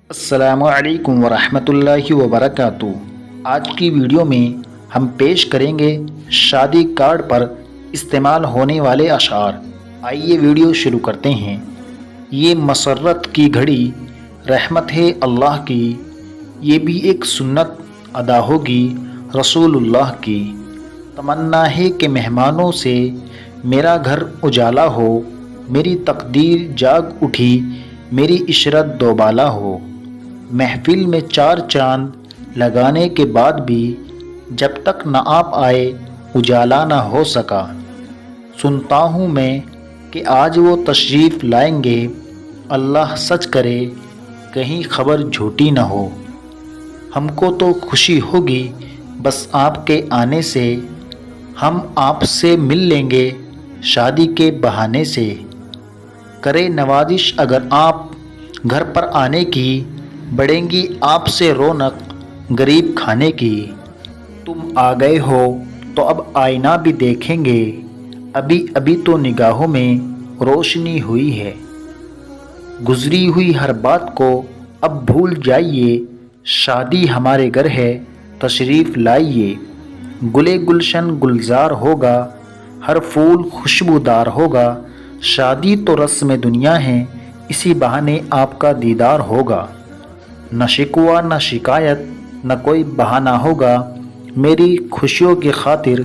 السلام علیکم ورحمۃ اللہ وبرکاتہ۔ آج کی ویڈیو میں ہم پیش کریں گے شادی کارڈ پر استعمال ہونے والے اشعار۔ آئیے ویڈیو شروع کرتے ہیں۔ یہ مسرت کی گھڑی رحمت ہے اللہ کی، یہ بھی ایک سنت ادا ہوگی رسول اللہ کی۔ تمنا ہے کہ مہمانوں سے میرا گھر اجالا ہو، میری تقدیر جاگ اٹھی، میری عشرت دوبالا ہو۔ محفل میں چار چاند لگانے کے بعد بھی جب تک نہ آپ آئے اجالا نہ ہو سکا۔ سنتا ہوں میں کہ آج وہ تشریف لائیں گے، اللہ سچ کرے کہیں خبر جھوٹی نہ ہو۔ ہم کو تو خوشی ہوگی بس آپ کے آنے سے، ہم آپ سے مل لیں گے شادی کے بہانے سے۔ کرے نوازش اگر آپ گھر پر آنے کی، بڑھیں گی آپ سے رونق غریب کھانے کی۔ تم آ گئے ہو تو اب آئینہ بھی دیکھیں گے، ابھی ابھی تو نگاہوں میں روشنی ہوئی ہے۔ گزری ہوئی ہر بات کو اب بھول جائیے، شادی ہمارے گھر ہے تشریف لائیے۔ گلے گلشن گلزار ہوگا، ہر پھول خوشبودار ہوگا۔ شادی تو رسم دنیا ہے، اسی بہانے آپ کا دیدار ہوگا۔ نہ شکوہ نہ شکایت نہ کوئی بہانہ ہوگا، میری خوشیوں کی خاطر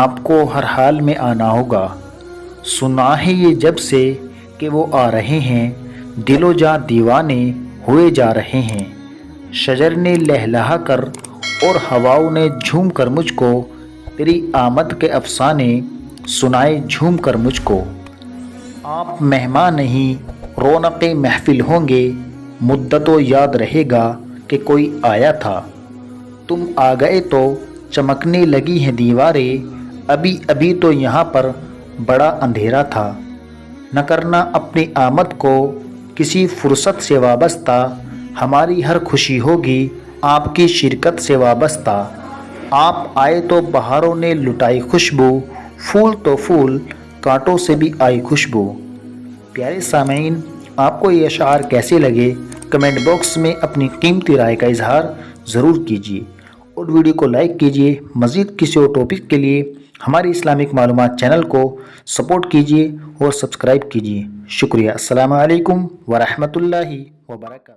آپ کو ہر حال میں آنا ہوگا۔ سنا ہے یہ جب سے کہ وہ آ رہے ہیں، دل و جاں دیوانے ہوئے جا رہے ہیں۔ شجر نے لہلہا کر اور ہواؤں نے جھوم کر مجھ کو، تیری آمد کے افسانے سنائے جھوم کر مجھ کو۔ آپ مہمان نہیں رونق محفل ہوں گے، مدتوں یاد رہے گا کہ کوئی آیا تھا۔ تم آ گئے تو چمکنے لگی ہیں دیواریں، ابھی ابھی تو یہاں پر بڑا اندھیرا تھا۔ نہ کرنا اپنی آمد کو کسی فرصت سے وابستہ، ہماری ہر خوشی ہوگی آپ کی شرکت سے وابستہ۔ آپ آئے تو بہاروں نے لٹائی خوشبو، پھول تو پھول کانٹوں سے بھی آئی خوشبو۔ پیارے سامعین، آپ کو یہ اشعار کیسے لگے کمنٹ باکس میں اپنی قیمتی رائے کا اظہار ضرور کیجیے، اور ویڈیو کو لائک کیجیے۔ مزید کسی اور ٹاپک کے لیے ہماری اسلامک معلومات چینل کو سپورٹ کیجیے اور سبسکرائب کیجیے۔ شکریہ۔ السلام علیکم ورحمۃ اللہ وبرکاتہ۔